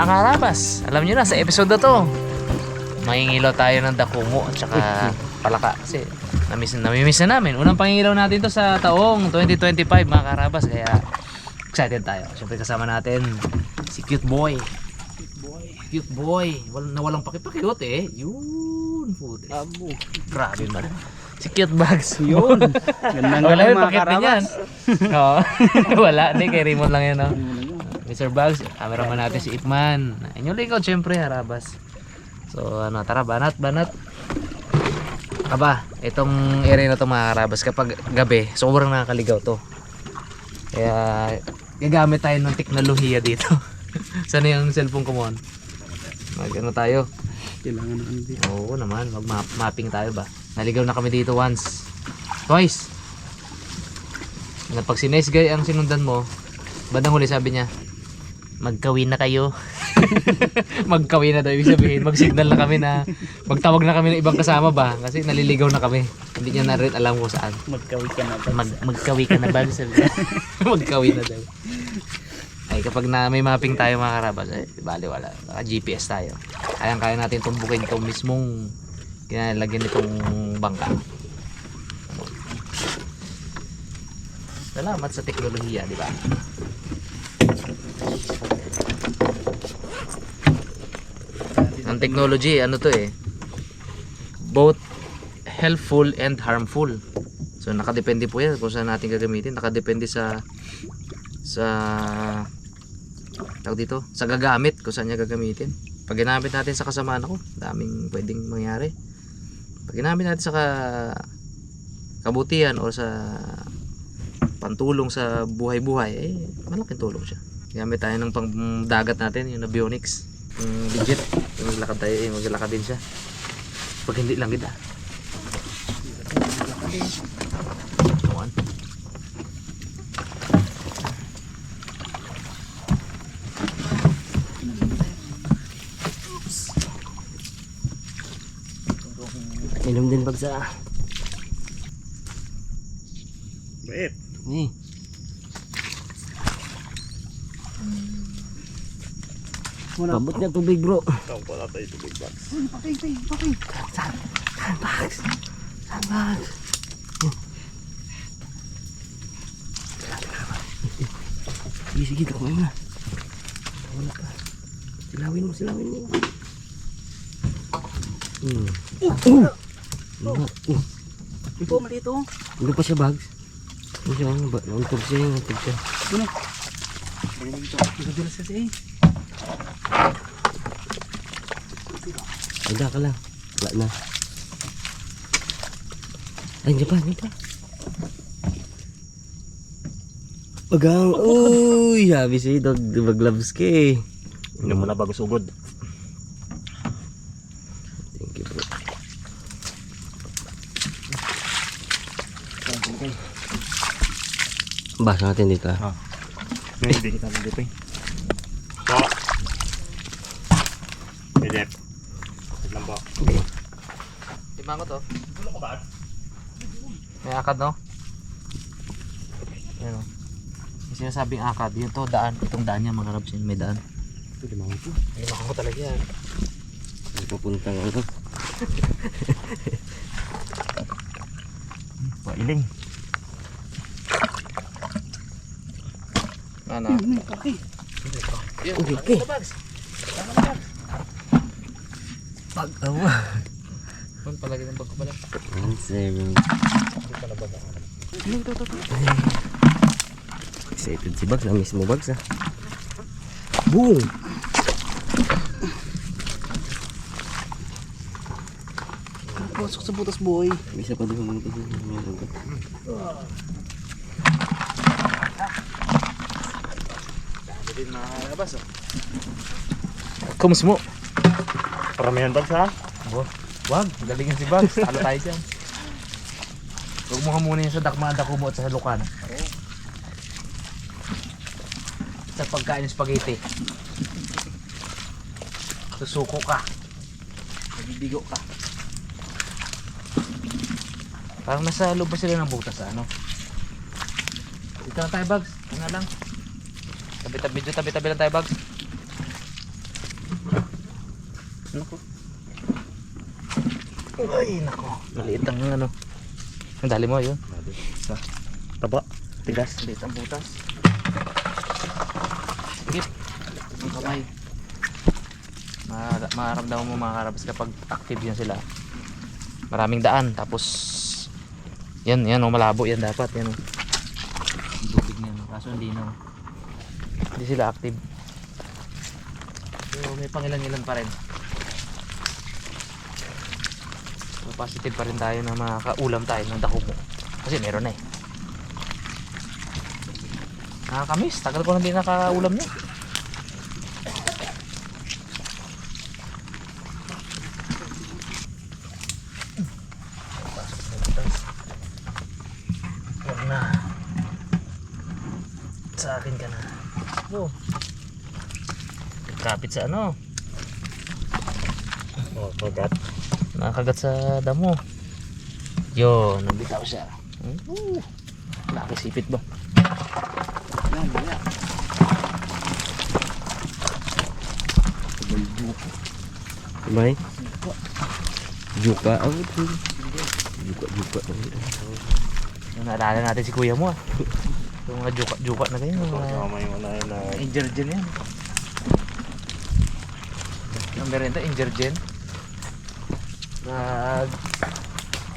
karabas, alam nyo na sa episode na to, mangingilaw tayo ng dakungo at saka palaka kasi namimiss na namin. Unang pangingilaw natin to sa taong 2025 mga karabas, kaya excited tayo. Siyempre kasama natin si Cute Boy. Cute Boy, na walang pakipakiyot eh. Yun, puti. Grabe man. Si Cute Bugs. Yun. Gandang Wala galing yung mga pakit din yan. karabas. Oo. Wala, hindi kay Raymond lang yan. No? Mr. Bugs, cameraman natin si Ikman. Inyong lingkod syempre, harabas. So ano, tara, banat. Aba, itong area na to mga karabas, kapag gabi, sobrang nakakaligaw to. Kaya gagamit tayo ng teknolohiya dito. Sana yung cellphone ko mo? Ano tayo? Kailangan na ano dito. Oo naman, mag-mapping tayo ba? Naligaw na kami dito once, twice. Pag si Nice Guy ang sinundan mo, bandang huli sabi niya, magkawin na kayo. Magkawin na daw, ibig sabihin, mag-signal na kami na, magtawag na kami ng ibang kasama ba? Kasi naliligaw na kami. Hindi niya na rin alam kung saan. Magkawi ka na ba? Magkawi ka na ba? Sabi niya. Magkawi na daw. Ay kapag na may mapping tayo mga karabas, ay bali wala. Naka GPS tayo. Kaya natin tumbukin itong mismong kinalagyan nitong bangka. Salamat sa teknolohiya, di ba? Ang technology, ano to eh, both helpful and harmful. So nakadepende po yan kung saan natin gagamitin. Nakadepende sa tawag dito, sa gagamit, kung saan niya gagamitin. Pag ginamit natin sa kasamaan, ako daming pwedeng mangyari. Pag ginamit natin sa kabutihan o sa pantulong sa buhay-buhay, eh malaking tulong siya. Gamit tayo ng pangdagat natin, yung avionics, yung legit, yung maglakad tayo, maglakad din siya. Pag hindi lang kita. Tuwan. Inom din bagsa. Wait. Eh. Pabot niya tubig bro. Ito pala tayo ito big box. Pakay. Sandbags. Sige, kumain na. Wala pa. Silawin mo. Ito, malito. Ano pa siya bags? Ano siya? Nauntog siya. Ano? Ito siya eh. Ada ka lang. Wala na. Ay, hindi pa. Bagang. Uy, habis eh. Mag-gloves ka eh. Hindi mo na bago sugod. Thank you bro. Basa natin dito ah. Hindi kita nandito eh. So. Pwede. Wait lang po. Timang ko to. Ano ka ba? May akad no? Ayan o. May sinasabing akad. Yun to, daan. Itong daan niya mga karabas, may daan. Pwede mga ito. Ay, makako talaga yan. May pupuntang ano. Pailing. Ano? Okay. Okay. Pag-awa. Kung palagi ng bag ko pala. 1-7. Excited si Bags. Ang mismo Bags ah. Boom! Pasok sa butas boy. Bisa pa doon. Hindi na nakakabas o. Kums mo. Paramihan bags ha? Wag, galingan si Bugs. Talo tayo dyan. Huwag mo ka muna yun sa dakmada ko mo at sa halukan. Sa pagkain ng spaghetti. Susuko ka. Nabibigo ka. Parang nasa loob pa sila ng butas ano. Dito na tayo Bugs. Ano lang. Tabi-tabi lang tayo Bugs. Nako. Ay, nako. Maliit ang ano. Ang dali mo, yun. Sa taba. Tigas. Maliit ang butas. Sige. Ang kamay. Mararamdaman mo mga karabas kapag active yan sila. Maraming daan. Tapos, yan, malabo yan dapat. Yan, tubig na yan. Kaso hindi na. Hindi sila active. So, may pangilan-ilan pa rin. So, positive pa rin tayo na makaulam tayo ng dakumo. Kasi meron na eh. Nakakamiss. Tagal ko na hindi nakaulam niya. Huwag na. Sa akin ka na. Oh. Kapit sa ano. Oh, kagat. Nakagat sa damo. Yun, nabitaw siya. Nakisipit ba? May juka. Oh, juka. Naalala natin si kuya mo ah. Yung mga juka na ganyan. Yung mga Kasama yung ano yun na injergen yan. Ang merenda, injergen.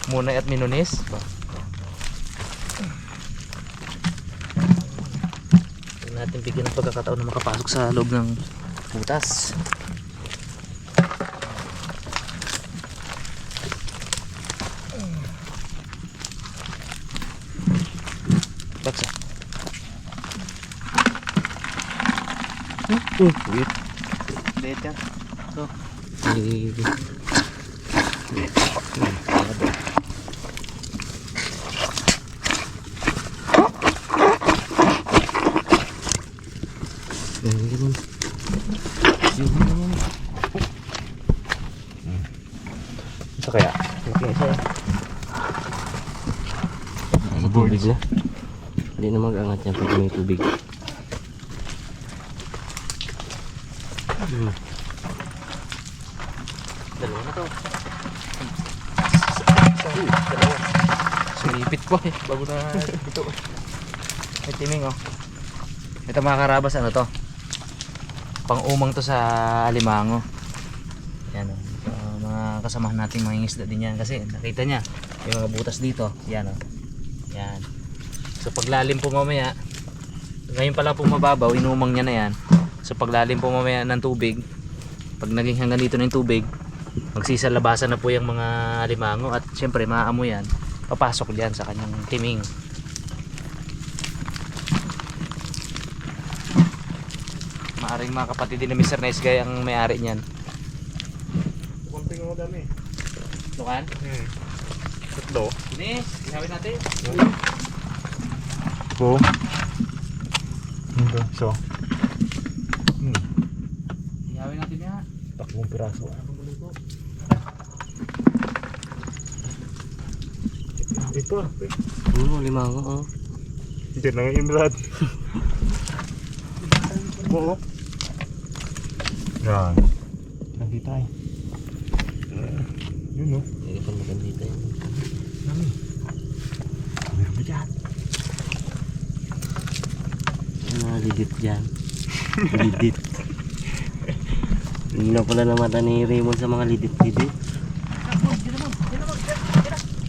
Munay at minonis. Huwag natin bigyan ng pagkakataon na makapasok sa loob ng butas. Baksa. wait. Beta. So, Ito kaya? Tubig na. Hindi na mag-angat yan pag may tubig. dalawa na to. Dalawa. Sumipit ko eh. Bago na ito. May timing oh. Ito mga karabas, ano to? Pang-umang to sa alimango. Yan oh. So, mga kasamahan natin mga isda din yan. Kasi nakita niya yung mga butas dito. Yan oh. Yan. So paglalim po mamaya, ngayon pala po mababaw, inumang niya na yan. So paglalim po mamaya ng tubig, pag naging hanggang dito na yung tubig, magsisalabasan na po yung mga alimango at syempre maaamoy yan, papasok dyan sa kanyang timing. Maaring mga kapatid din na Mr. Nice Guy ang may-ari niyan. konting mo dami. Lukan? Tatlo. Ini, ihawin natin. Ko. Ito. So. Ihawin natin yan. 3 piraso. Ito. Limango, oh. Diyan na nga yung brad. Oo. Yan. Nandito tayo. Yun oh. Hindi pa magandita yun. Nami. Meron ba dyan? Lidit dyan. Lidit. Hindi na pala na mata ni Raymond sa mga lidit-lidit.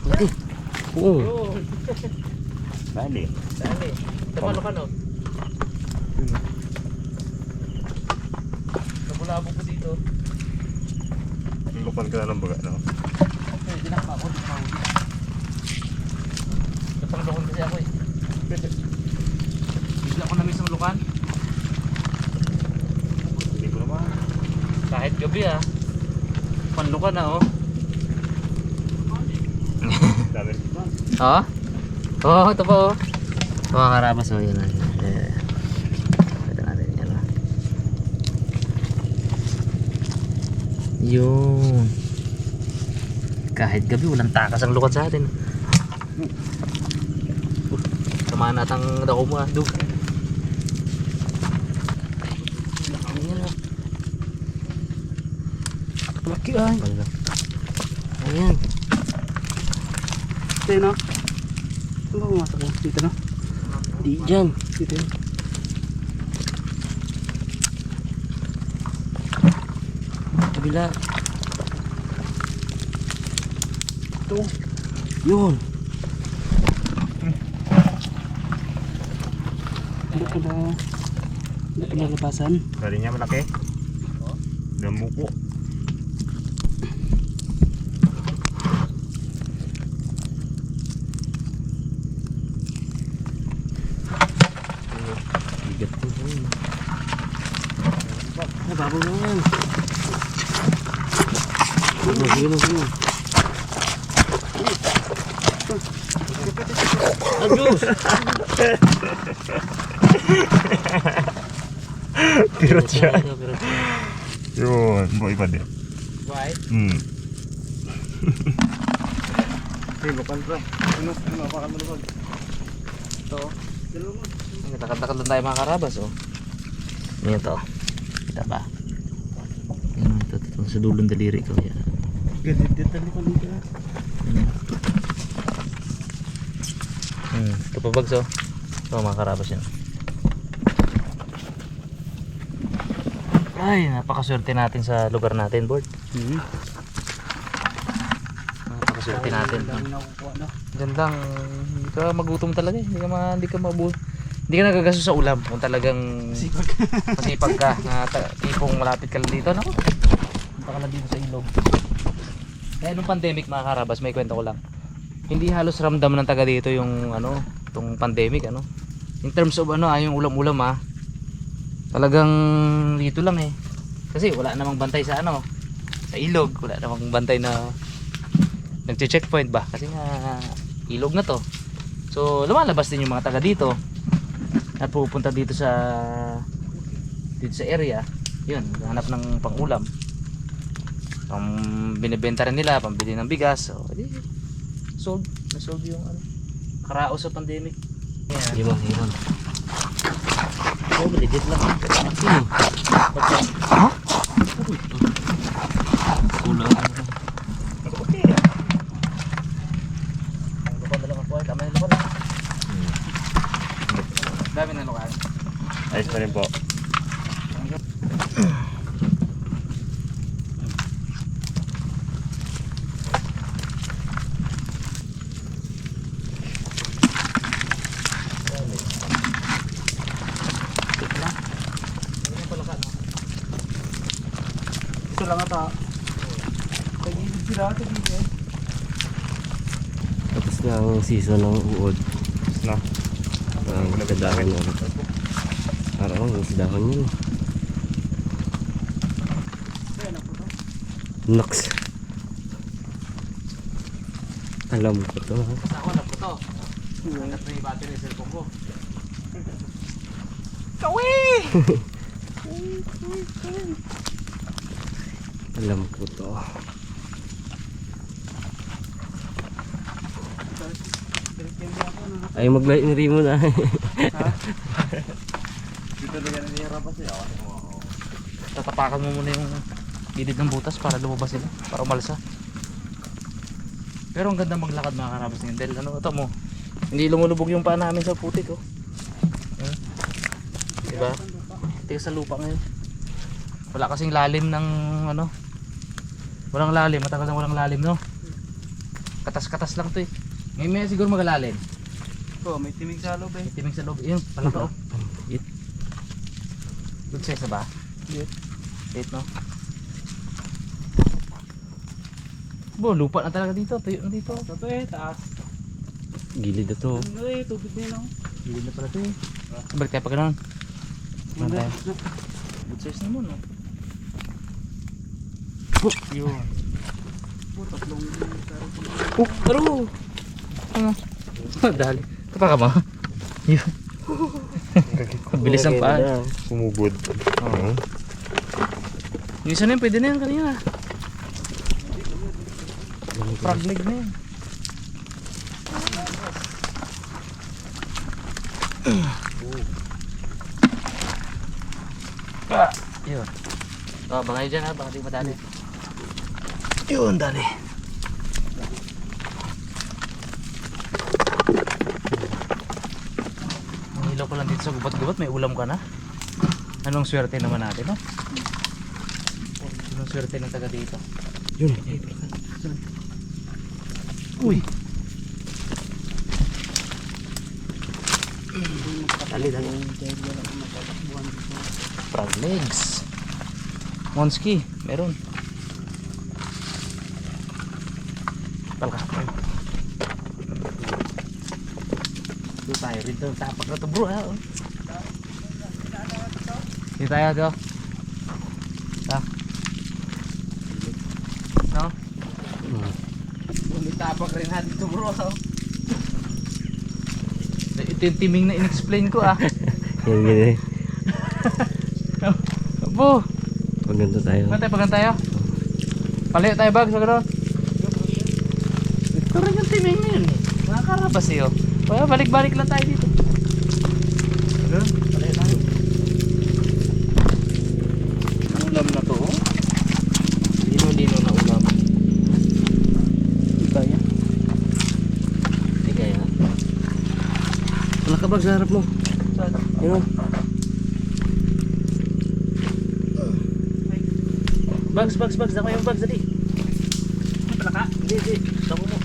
Okay. Oo. Bali. Dali. Tamalo ka no? Yun oh. Nabulabo ko dito. Lupan ka na ng baga, no? Okay, dinakpa ako. Napanglukan kasi ako eh. Bigla ko na-miss ang lukan. Hindi ko naman. Kahit gabi ah. Panlukan na oh. Dami. Oo? Oo, ito pa oh. Mga karabas oh, yun ah. Ito natin yan ah. Yun. Kahit gabi walang takas ang lukan sa atin. Samahan natang dako mo ah. Dug. Napakalaki ay. Wala. Ayan. Ito yun, no? Saan ba pumasok yan? Dito, no? Di dyan. Dito yun. Kabila. Ito. Yun. Hindi ko na... Hindi ko nalapasan. Dali niya malaki. Damuko. Bigat ko yun. Nababaw na yan. Sige. Adios! Pirot siya. Pirot siya. Yun. Iba din. Why? Bakal bro. Ano? Bakal mo naman. Ito. Takad-takad lang tayo mga karabas, oh. Yan to. Kita ba? Yan, ito sa dulong daliri ko. Yan. Ganit tali ko dito. Ito pa bags, oh. Ito mga karabas yan. Ay, napakaswerte natin sa lugar natin, Board. Napakaswerte natin. Gandang, hindi ka magutom talaga eh. Hindi ka nagagastos sa ulam kung talagang masipag ka na tipong malapit ka lang dito, no? Punta ka lang dito sa ilog. Kaya nung pandemic mga karabas, may kwento ko lang. Hindi halos ramdam ng taga dito yung itong pandemic, in terms of yung ulam-ulam talagang dito lang eh. Kasi wala namang bantay sa sa ilog, wala namang bantay na nagche-checkpoint ba kasi nga ilog na to. So lumalabas din yung mga taga dito at pupunta dito sa area. Yun, hanap ng pangulam. Binibenta rin nila, pambili ng bigas. So, na-solve yung karaos sa pandemic. Di ba? Hirap. Oh, legit lang. Ha? Kulang. Ang lukad na lang ako. Tama yung lukad. Dami na lukad. Ayos pa rin po. Ito lang ata. Tagilid sila, tagilid. Tapos na ang season ng uod. Na. Ang kadahon na ito. Parang ang dahon yun. Nox. Alam ko to. Ako na po to. Hanap na yung battery sa cellphone ko. Kawi! Alam ko to. Ay mag-light na rin mo na. Dito na yan nahihirapan siya. Tatapakan mo muna yung gilid ng butas para lumabas sila, para umalsa. Pero ang ganda maglakad mga karabas ngayon dahil ito mo, hindi lumulubog yung paa namin sa putik, oh. Diba? Tigas sa lupa ngayon. Wala kasing lalim ng walang lalim, matagal na walang lalim, no? Katas-katas lang to eh. Ngayon may siguro magalalim. Oh, may timing sa loob eh. May timing sa loob. Yun, palaka, oh. Good size na ba? Yes. Wait, no? Bo, lupa na talaga dito. Tuyo na dito. Ito eh, taas. Gilid na to. Ano eh, tubig na yun oh. Gilid na pala ito eh. Balik tayo pa gano'n. Manda. Good size naman, no? Yun. Tatlong Aro! Dali. Kapaka mo. Yun. Bilis ang paa. Sumugod. Oo. Yung isa na yun, pwede na yan kanina. Frog leg na yan. Yun. Bangay dyan ha, baka di madali. Yun, dali. Nangilaw ko lang dito sa gubat-gubat, may ulam ka na. Anong swerte naman natin, no? Anong swerte ng taga dito? Yun. Uy. Dali, dali. Frog legs. Monski, meron. Palka. Dito tayo rito. Tapak na to bro. Dito tayo do. Ta. No? Tapak rin natin to bro. Ito yung timing na in-explain ko ah. Yan, gini. Abo. Pagganto tayo. Pagan tayo. Palayo tayo bag sa gano'n. Ito rin yung timing na yun eh. Nakakarabas eh oh. Kaya balik-balik lang tayo dito. Gano'n, palayo tayo. Ulam na to oh. Lino-lino na ulam. Di kaya. Hindi kaya. Wala ka bag sa harap mo. Yun. Bags. Dama yung bags dali. Pala ka? Hindi. Damo mo.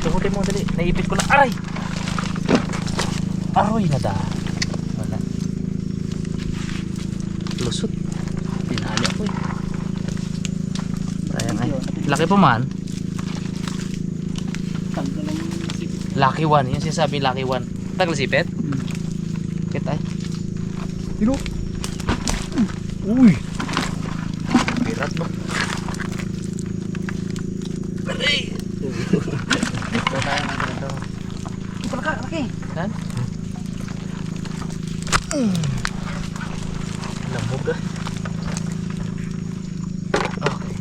Damutin mo dali. Naipit ko lang. Aray! Aroy na da. Wala. Lusot. Tinali ako eh. Sayang ay. Laki pa man. Lucky one. Yung sinasabi lucky one. Taglasipet? Kita eh. Dino. Uy. Pirat mo. Aray! Ito tayo natin ito. Pala ka, laki. Kan? Lamog ah. Okay.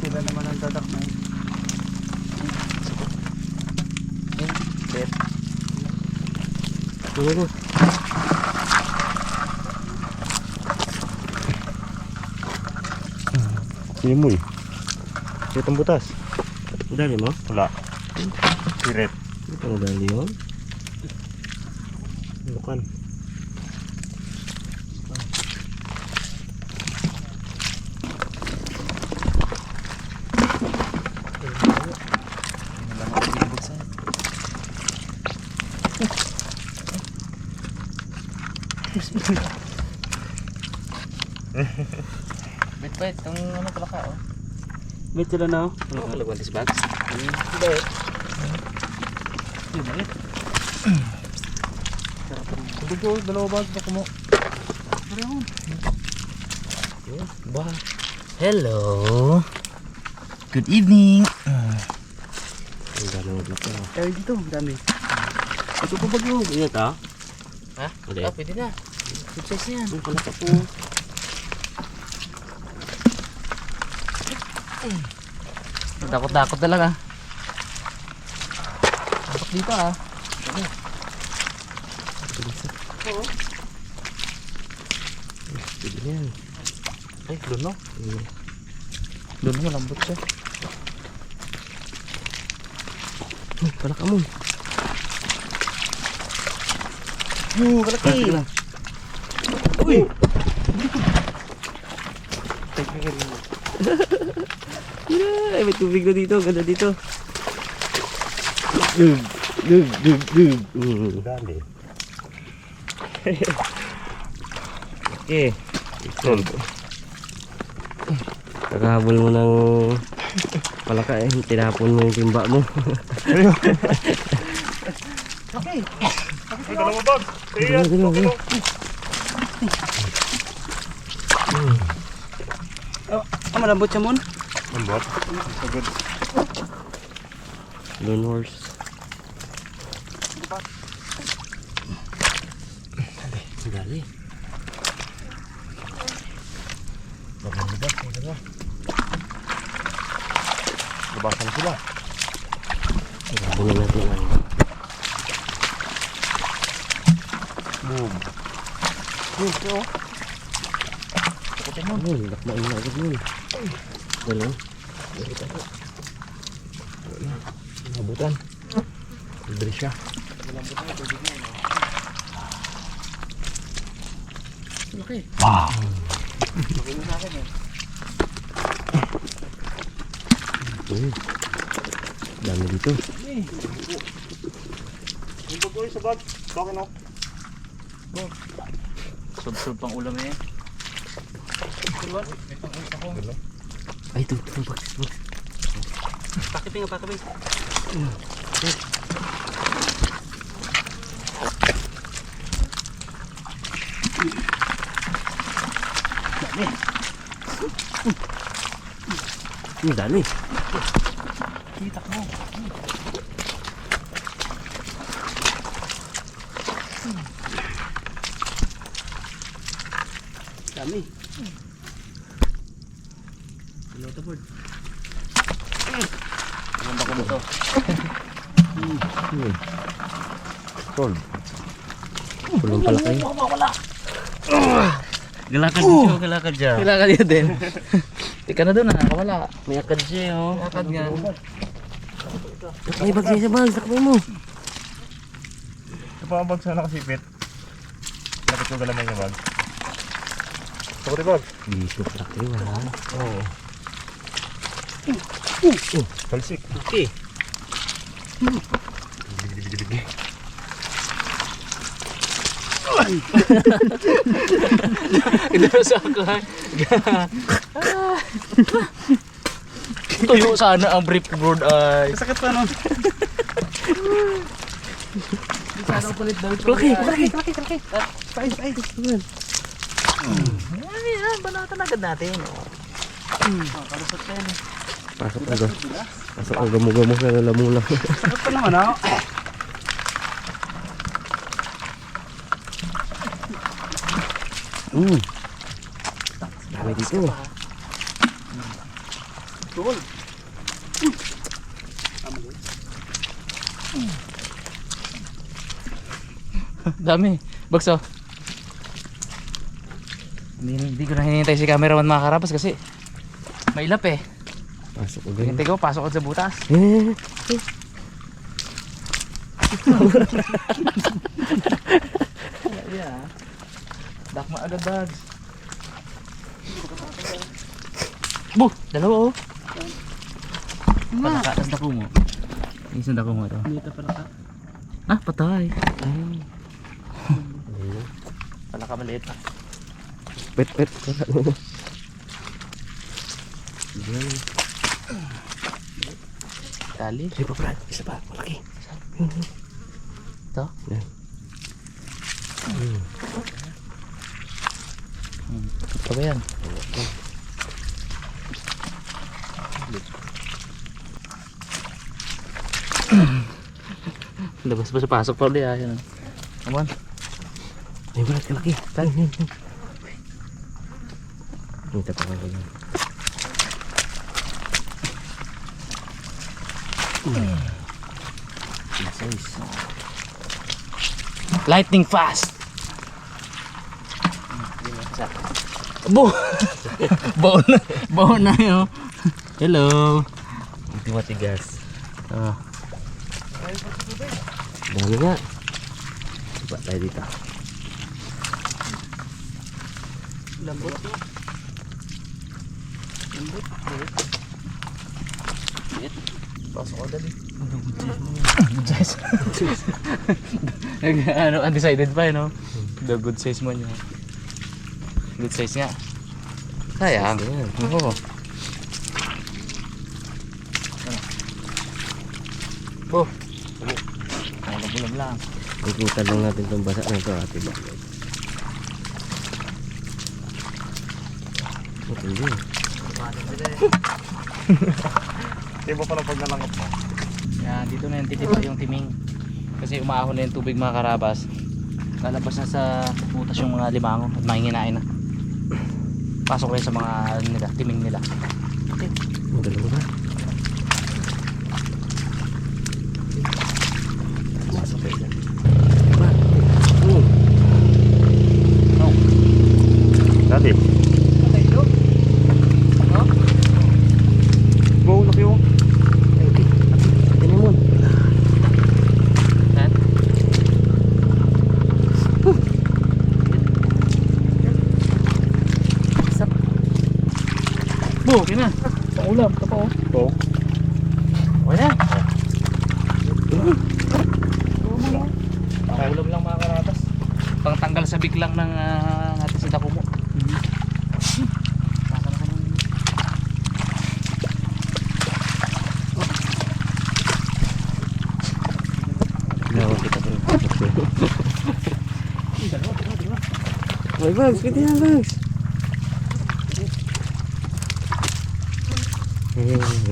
Sila naman ang dadak na yun. Bet. Siguro. Sini mo eh. Itong butas. Dali mo? Wala. Siret. Ito ang dali yun. Bukan. Bet, itong ano pala ka oh. Wait sila na oh. Ano ka lagwan this bags? Hindi. Hindi ba? Ito, dalawa ba? Ito mo. Ba. Hello. Good evening. Ang dami mo dito. Tayo dito, ang dami. Ito pa ba yun? Ingat ha? Ha? Hindi. Ah, pwede na. Good size yan. Ang kalaka po. Takot-takot talaga. Takot dito ah. Sige yan. Ay, luno. Luno, malambot siya. Kalaka mo. Kalaki. Uy! Ay, may tubig na dito. Ganda dito. Dali. Okay. Kakahabol mo ng palaka eh. Tinapon mo yung timba mo. Okay. Ay, dalawa bag. Kaya, Dalawa. Malambot siya mon? ang bot. Pagod. Lone horse. Dali. Labasan sila. Bunin natin ang Boom. Ito. Takotin mo. lakmain na agad yun. Dalawa. Nabutan. Libre siya. Laki. Wow. Dami dito. Yung bag ko sa bag. Bakit no? Sub-sub pang ulam eh. Ay, ito. Bag. Pakipin nga, pakipin. Dami. Kita mo. Dami. Hello, Tabord. Ganda ko dito. Tol. Pulong pala kayo. Galakad siya, galakad siya. Kailangan niya din. Ika na doon, nakakawala. May akad siya, oh. Akad nga. May bag siya sa bag. Sakbay mo. Ito pa ang bag sana nakasipit. Lapit ko galaman yung bag. Ito ko rin bag. Dito pala kayo, ha? Oo. Talsik. Okay. Ito sa ako ha. Tuyo sana ang briefboard ay. Sakit pa no? Sana palit daw. Laki. Ay, banatan agad natin. Kalusot ka yan. Pasok agad. Pasok ang gamo-gamo sa lalamula. Sakit pa naman ako. Dami dito. Dami. Bagso. Hindi ko na hinihintay si cameraman mga karabas kasi mailap eh. Pasok agad. Hintay ko, pasok ko sa butas. Yeah. Dakma agad bags. Buh! Dalawa oh. Palaka, tas dako mo. Isang dako mo ito. Dito palaka. Ah, patay. Palaka maliit na. Pet. Tali. Ay, Brad. Isa pa. Malaki. Ito? Yan. Ito ba yan? Labas pa sa pasok pa ulit ah. Yan. Come on. Ay, Brad. Malaki. Tayo. Kita pa ako yan. Size. Lightning fast. Bo. Baon na yo. Hello. Hindi matigas. Ah. Dami nga. Coba tayo dito. Lambot. Pasok ko dali. Good size. Ano, undecided pa no? The good size mo niya. Good size nga. Sayang. Yan. Oo. Bo. Bulam lang. Ikutan lang natin itong basa na ito ate ba? Hindi. Di ba pala pag nalangap mo? Yan, dito na yung titipa yung timing. Kasi umaahon na yung tubig mga karabas. Lalabas na sa butas yung mga limango at mahinginain na. Pasok kayo sa mga ano nila, timing nila. Okay. Ang dalawa na. Masok kayo dyan. Ba? Dati. Ay, Bags, pwede yan, Bags.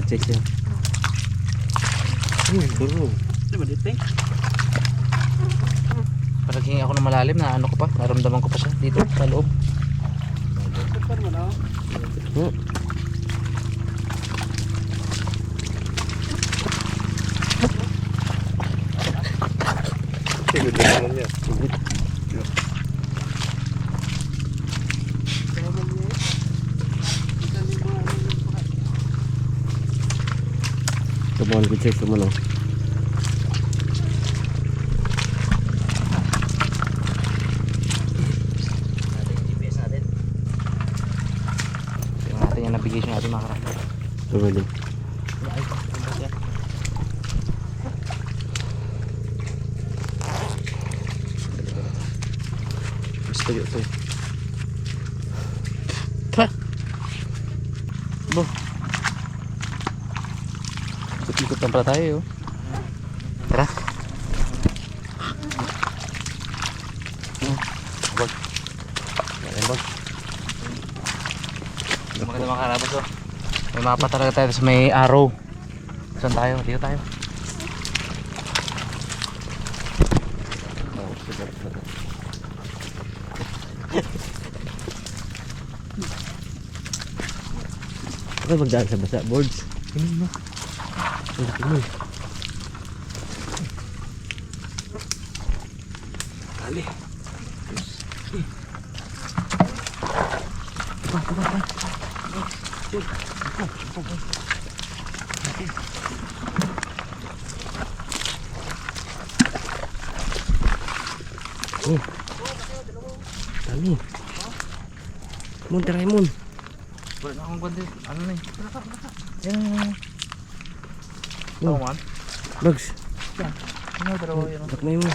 Check siya. Bro. Diba dito eh? Parang hingi ako ng malalim na ano ko pa, naramdaman ko pa siya dito sa loob. Sigod na naman niya. Come on, good check mo no. Natin yung GPS natin. Tingnan natin yung navigation natin mga karabas. Diba din? Gusto yun ito. Bo. Ikot-ikot lang pala tayo. Tara. Bag. Yan, bag. Maganda mga karabas oh. May mapa talaga tayo sa may arrow. Saan tayo? Dito tayo. Ako magdaan sa basa, boards. Tingin mo. Tingin. Kali. Oh. Dami. Monte Raymond. Wala na akong ganda. Ano na eh. Yan. Ito man. Bags. Ano dalawa yun? Bak na yun.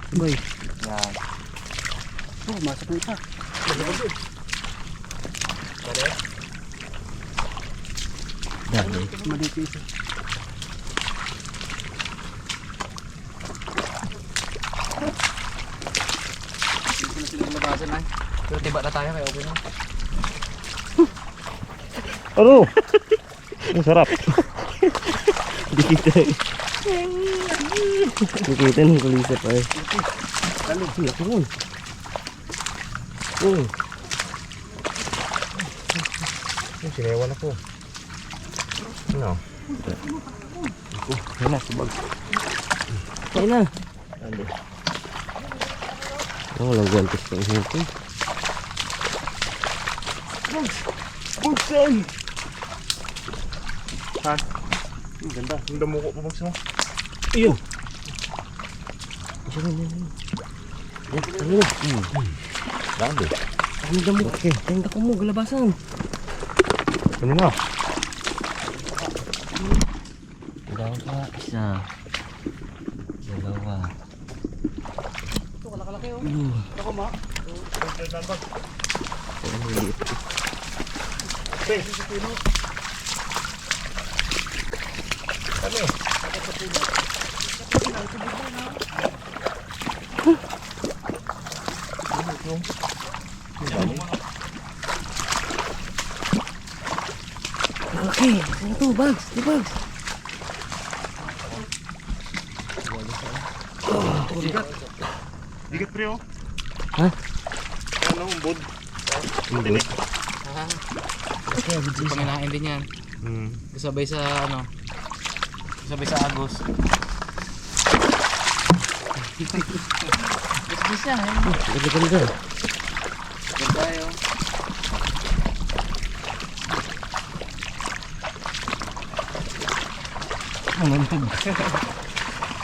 Sabay. Yan. Oh, masak na ita. Dami. Malito isa. Hindi ko na sila labasan na. Pero tiba na tayo kaya okay na. Ano? Ang sarap. Di kita. Di kita ng kulisa pa eh. Ano? Laki mo. Oh. Sinewan ako. Ano? Yan na, subag. Kain na. Ano? Oh, walang guantes pa yung hukay. Bugsan! Ha? Ang ganda. Ang damuko pa bagsa mo. Iyo. Isa rin, yan. Yan, ano mo? Dami. Ang damo. Okay, tenda ko mo, galabasan. Ano na? Dalawa, isa. Dalawa. Ito kalaki oh. Ako ma. Ang liit. Ano? Okay, ano to, Bags? Di Bags? Digat pre oh. Ha? Ano? Umbod. Hindi. Okay, panginain din yan. Kasabay sa ano. Kasabay sa agos. Bisbis yan eh. Ganda-ganda. Ganda yun.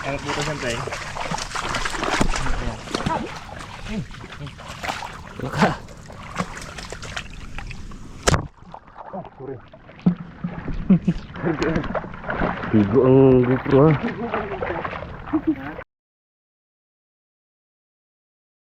Anak butas yan tayo. Baka. Oh, sorry. Tigo ang GoPro ha.